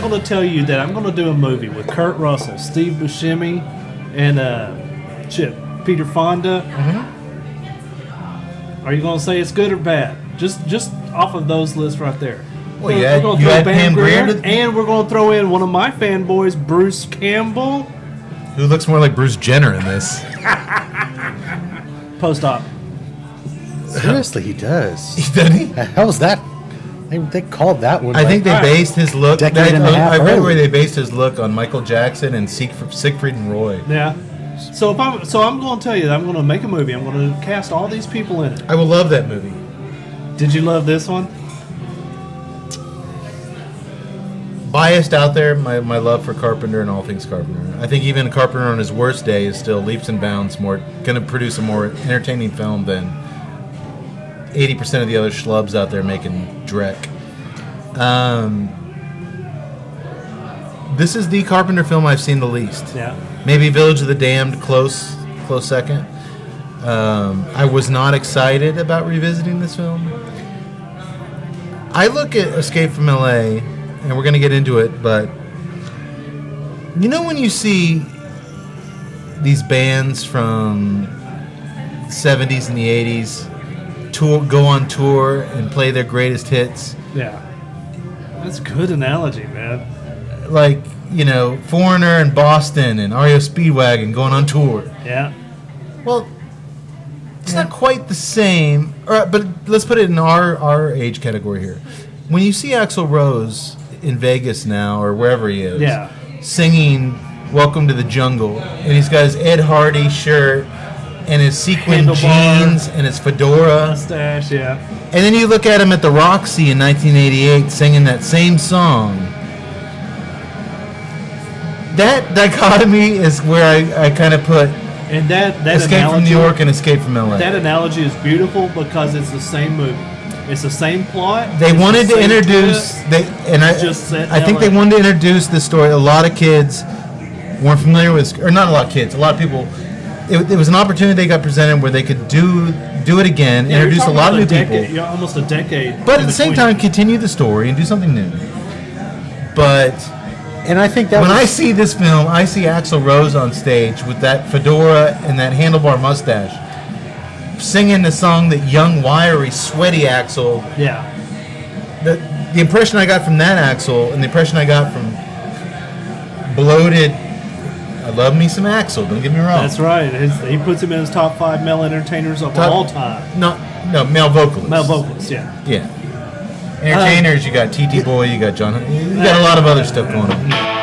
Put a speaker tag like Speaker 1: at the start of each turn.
Speaker 1: going to tell you that I'm going to do a movie with Kurt Russell, Steve Buscemi, and Peter Fonda. Mm-hmm. Are you going to say it's good or bad? Just off of those lists right there.
Speaker 2: Well, we're going to throw Pam Grier,
Speaker 1: and we're going to throw in one of my fanboys, Bruce Campbell,
Speaker 2: who looks more like Bruce Jenner in this.
Speaker 1: Post-op.
Speaker 3: Seriously, he does.
Speaker 2: Doesn't he?
Speaker 3: The hell is that? They called that one.
Speaker 2: I think they based his look.
Speaker 3: I
Speaker 2: read where they based his look on Michael Jackson and Siegfried and Roy.
Speaker 1: Yeah. So I'm going to tell you that I'm going to make a movie. I'm going to cast all these people in it.
Speaker 2: I will love that movie.
Speaker 1: Did you love this one?
Speaker 2: Biased out there, my love for Carpenter and all things Carpenter. I think even Carpenter on his worst day is still leaps and bounds more going to produce a more entertaining film than 80% of the other schlubs out there making dreck. This is the Carpenter film I've seen the least.
Speaker 1: Yeah.
Speaker 2: Maybe Village of the Damned, close second. I was not excited about revisiting this film. I look at Escape from L.A., and we're going to get into it, but you know when you see these bands from the 70s and the 80s go on tour and play their greatest hits?
Speaker 1: Yeah. That's a good analogy, man.
Speaker 2: Like, Foreigner and Boston and REO Speedwagon going on tour.
Speaker 1: Yeah.
Speaker 2: Well, it's not quite the same, but let's put it in our age category here. When you see Axl Rose in Vegas now, or wherever he is, singing Welcome to the Jungle, and he's got his Ed Hardy shirt and his sequin jeans and his fedora
Speaker 1: mustache, yeah.
Speaker 2: And then you look at him at the Roxy in 1988 singing that same song. That dichotomy is where I kind of put
Speaker 1: and that
Speaker 2: Escape
Speaker 1: analogy,
Speaker 2: from New York and Escape from LA.
Speaker 1: That analogy is beautiful because it's the same movie. It's the same plot.
Speaker 2: They wanted to introduce, I think they wanted to introduce this story. A lot of kids weren't familiar with, or not a lot of kids, a lot of people. It was an opportunity they got presented where they could do it again, introduce a lot of new people.
Speaker 1: Almost a decade.
Speaker 2: But at the same time, continue the story and do something new. But
Speaker 3: and I think that
Speaker 2: when I see this film, I see Axl Rose on stage with that fedora and that handlebar mustache, singing the song that young, wiry, sweaty Axl.
Speaker 1: Yeah.
Speaker 2: The impression I got from that Axl and the impression I got from bloated. I love me some Axl. Don't get me wrong.
Speaker 1: That's right. He puts him in his top 5 male entertainers of all time.
Speaker 2: No, male vocalists.
Speaker 1: Male vocalists, yeah.
Speaker 2: Yeah. Entertainers, you got TT Boy, you got John. You got a lot of other stuff going on.